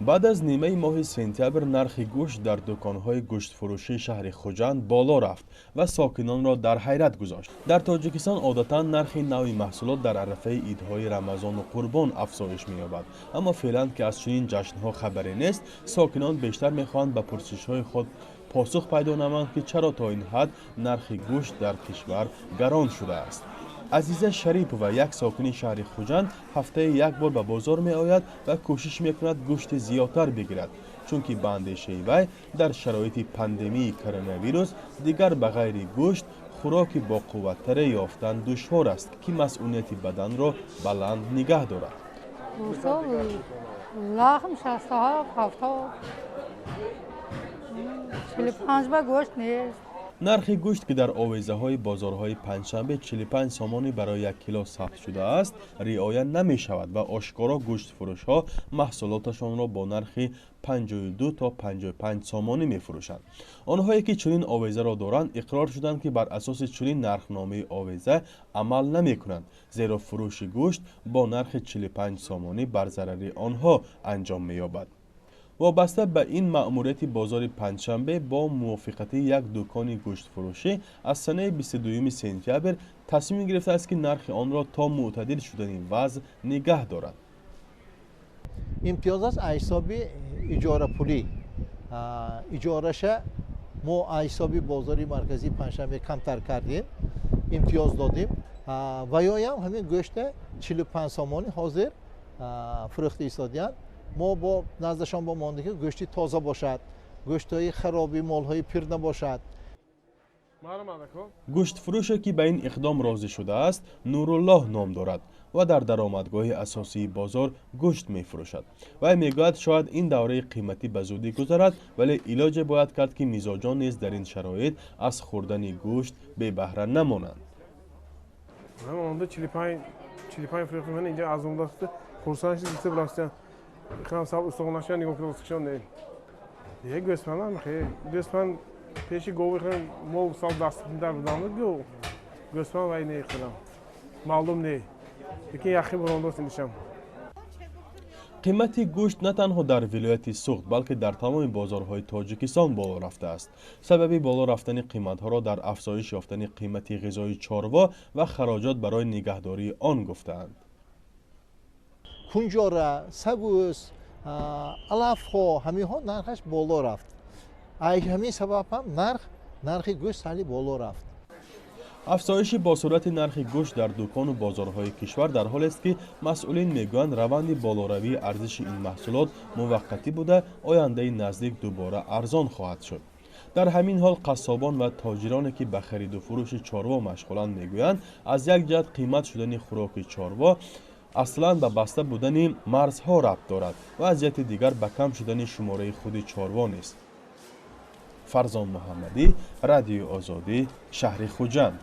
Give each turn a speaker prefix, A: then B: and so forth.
A: بعد از نیمه ماه سپتامبر نرخ گوشت در دکانهای گوشت فروشی شهر خوجند بالا رفت و ساکنان را در حیرت گذاشت. در تاجیکستان عادتا نرخ نوع محصولات در عرفه عیدهای رمضان و قربان افزایش می‌یابد، اما فعلا که از چنین جشن‌ها خبری نیست، ساکنان بیشتر می‌خواهند به پرسش‌های خود پاسخ پیدا نمایند که چرا تا این حد نرخ گوشت در کشور گران شده است. عزیزه شریپова یک ساکن شهر خوجند هفته یک بار به بازار می آید و کوشش می کند گوشت زیادتر بگیرد، چون که به اندیشه وی در شرایط پاندمی کرونا ویروس دیگر به غیر گوشت خوراک با قوت‌تر یافتن دشوار است که مسئولیت بدن را بلند نگه دارد.
B: لحم 67 70 45 با گوشت نیست.
A: نرخ گوشت که در آویزه های بازارهای پنجشنبه 45 سامانی برای یک کیلو ثبت شده است رعایت نمی شود و آشکارا گوشت فروش ها محصولاتشان را با نرخ 52 تا 55 سامانی می فروشند. آنهایی که چنین آویزه را دارند اقرار شدند که بر اساس چنین نرخنامه آویزه عمل نمی کنند، زیرا فروش گوشت با نرخ 45 سامانی بر ضرر آنها انجام می یابد. وابسته به این مأموریت بازار پنجشنبه با موافقت یک دکان گوشت فروشی از سنه 22 سپتامبر تصمیم گرفته است که نرخ آن را تا معتدل شدن وضع نگه دارد.
C: امتیاز از حساب اجاره پولی اجارهش ما حساب بازار مرکزی پنجشنبه کمتر کردیم، امتیاز دادیم و یا همین گوشت 45 سامانی حاضر فروخته ایستادند. ما با نزدشان با مانده که گوشتی تازه باشد، گوشت‌های خرابی مال‌های پیر نباشد.
A: گوشت فروشی که به این اقدام راضی شده است نورالله نام دارد و در درآمدگاه اساسی بازار گوشت می فروشد. و میگوید شاید این دوره قیمتی به زودی گذرد، ولی علاج باید کرد که میزاجان نیز در این شرایط از خوردن گوشت بی بهره نمانند.
D: من 45 فروختم، من اینجا از اون داشته پرسانش دیسته بلاستن خیلی سال استخوناشون نگاه کنم نه. دیگه گوسفندم خیلی گوسفند پیشی گوی خیلی مال سال دست در بدانم گو گوسفند وای نه خیلی معلوم نه. یکی یخی برانداست نشم.
A: قیمت گوشت نه تنها در ولایت سوخت بلکه در تمام بازارهای تاجیکستان بالا رفته است. سبب بالا رفتن قیمت‌ها را در افزایش یافتن قیمت غذای چاروا و خراجات برای نگهداری آن گفتند.
C: کنجاره، سبوس، علف‌ها همه ها نرخش بالا رفت. همین سبب هم نرخ گوشت خیلی بالا رفت.
A: افزایش با صورت نرخ گوشت در دکان و بازارهای کشور در حالی است که مسئولین میگویند روند بالاروی ارزش این محصولات موقتی بوده، آینده نزدیک دوباره ارزان خواهد شد. در همین حال قصابان و تاجرانی که به خرید و فروش چاروا مشغولند میگویند از یک جهت قیمت شدن خوراک چاروا اصلا به بسته بودن مرزها ربط دارد و از جهت دیگر به کم شدن شماره خود چاروا نیست. فرزان محمدی، رادیو آزادی، شهر خوجند.